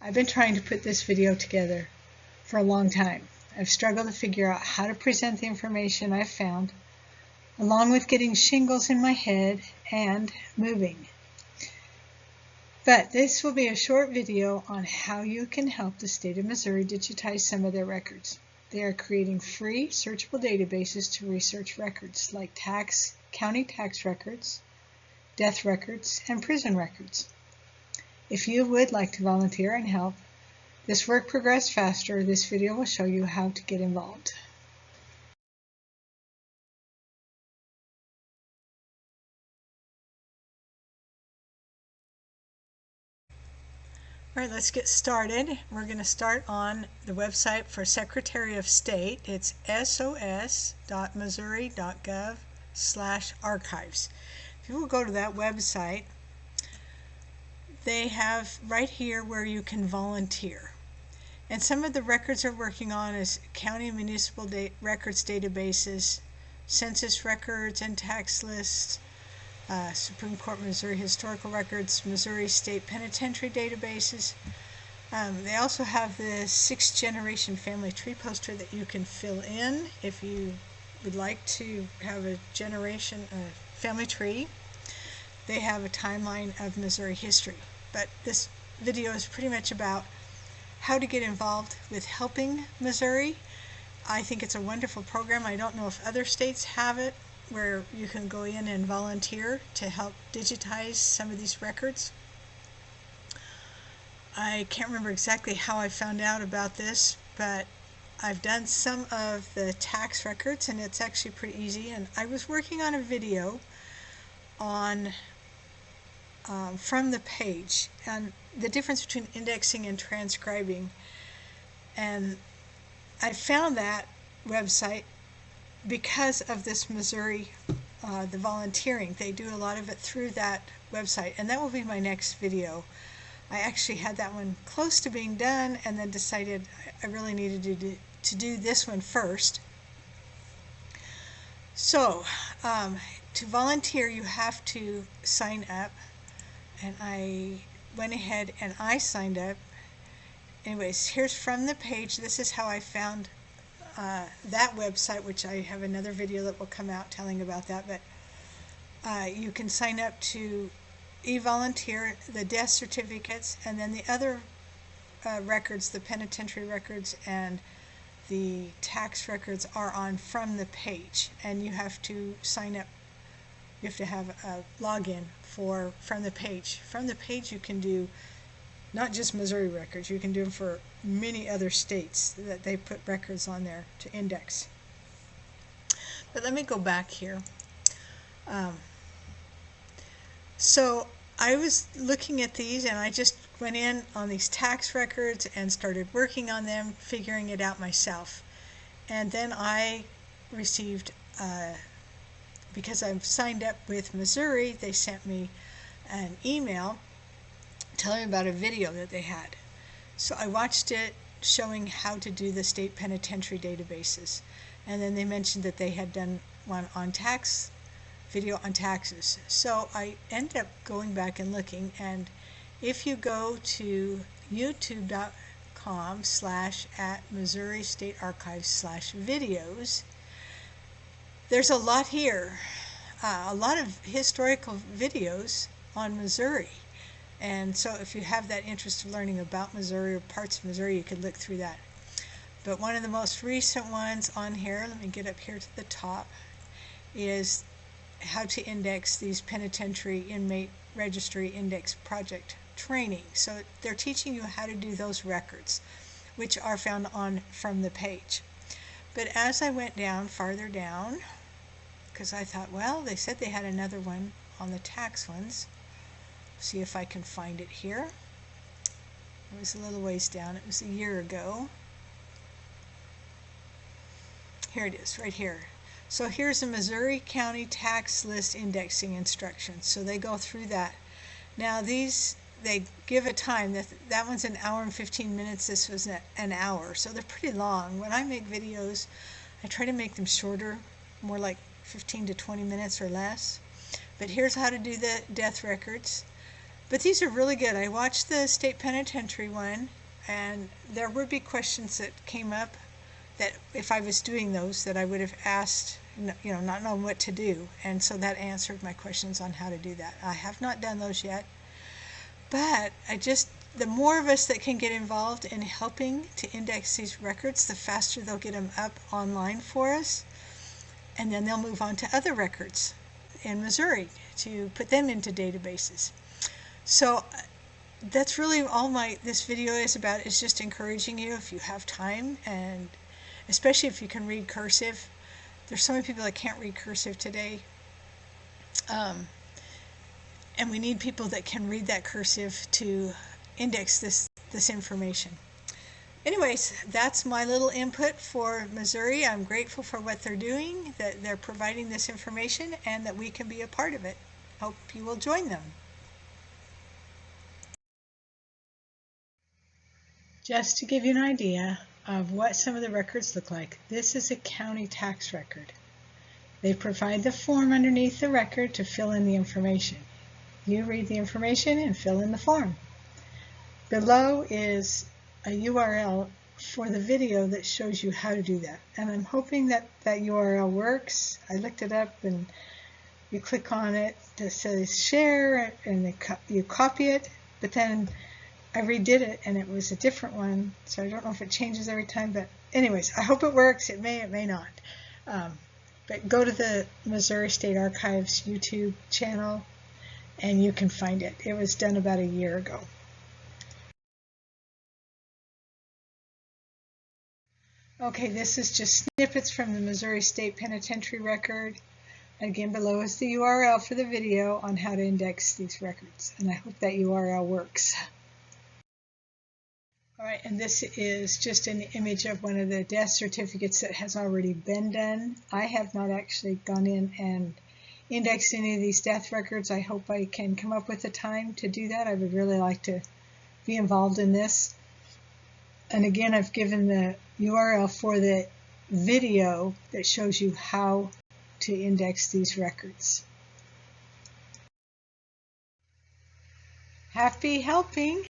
I've been trying to put this video together for a long time. I've struggled to figure out how to present the information I've found, along with getting shingles in my head and moving. But this will be a short video on how you can help the state of Missouri digitize some of their records. They are creating free searchable databases to research records like county tax records, death records, and prison records. If you would like to volunteer and help this work progress faster, this video will show you how to get involved. All right, let's get started. We're going to start on the website for Secretary of State. It's sos.missouri.gov/archives. If you will go to that website, they have right here where you can volunteer. And some of the records they're working on is county and municipal records databases, census records and tax lists, Supreme Court Missouri historical records, Missouri State Penitentiary databases. They also have the 6th generation family tree poster that you can fill in if you would like to have a family tree. They have a timeline of Missouri history. But this video is pretty much about how to get involved with helping Missouri. I think it's a wonderful program. I don't know if other states have it where you can go in and volunteer to help digitize some of these records. I can't remember exactly how I found out about this, but I've done some of the tax records and it's actually pretty easy. And I was working on a video on from the page and the difference between indexing and transcribing, and I found that website because of this Missouri, the volunteering. They do a lot of it through that website, and that will be my next video. I actually had that one close to being done and then decided I really needed to do this one first. So to volunteer you have to sign up, and I went ahead and I signed up. Anyways, here's from the page. This is how I found that website, which I have another video that will come out telling about that. But you can sign up to e-volunteer, the death certificates, and then the other records, the penitentiary records and the tax records are on from the page, and you have to sign up. You have to have a login from the page. From the page you can do not just Missouri records, you can do them for many other states that they put records on there to index. But let me go back here. So I was looking at these and I just went in on these tax records and started working on them, figuring it out myself. And then I received, because I've signed up with Missouri, they sent me an email telling me about a video that they had. So I watched it showing how to do the state penitentiary databases. And then they mentioned that they had done one on video on taxes. So I ended up going back and looking, and if you go to youtube.com/@Missouri State Archives/videos, there's a lot here, a lot of historical videos on Missouri. And so if you have that interest of learning about Missouri or parts of Missouri, you could look through that. But one of the most recent ones on here, let me get up here to the top, is how to index these penitentiary inmate registry index project training. So they're teaching you how to do those records, which are found on from the page. But as I went down, farther down, because I thought, well, they said they had another one on the tax ones. See if I can find it here. It was a little ways down. It was a year ago. Here it is, right here. So here's the Missouri County Tax List Indexing Instructions. So they go through that. Now these, they give a time. That one's an hour and 15 minutes. This was an hour. So they're pretty long. When I make videos, I try to make them shorter, more like 15 to 20 minutes or less. But here's how to do the death records. But these are really good. I watched the state penitentiary one, and there would be questions that came up that if I was doing those that I would have asked, not knowing what to do. And so that answered my questions on how to do that. I have not done those yet, but the more of us that can get involved in helping to index these records, the faster they'll get them up online for us. And then they'll move on to other records in Missouri to put them into databases. So that's really all this video is about, is just encouraging you, if you have time, and especially if you can read cursive. There's so many people that can't read cursive today. And we need people that can read that cursive to index this information. Anyways, that's my little input for Missouri. I'm grateful for what they're doing, that they're providing this information, and that we can be a part of it. Hope you will join them. Just to give you an idea of what some of the records look like, this is a county tax record. They provide the form underneath the record to fill in the information. You read the information and fill in the form. Below is a URL for the video that shows you how to do that. And I'm hoping that that URL works. I looked it up, and you click on it, it says share, and you copy it, but then I redid it and it was a different one, so I don't know if it changes every time, but anyways, I hope it works. It may not. But go to the Missouri State Archives YouTube channel and you can find it. It was done about a year ago. Okay, this is just snippets from the Missouri State Penitentiary record. Again, below is the URL for the video on how to index these records, and I hope that URL works. All right, and this is just an image of one of the death certificates that has already been done. I have not actually gone in and indexed any of these death records. I hope I can come up with the time to do that. I would really like to be involved in this. And again, I've given the URL for the video that shows you how to index these records. Happy helping!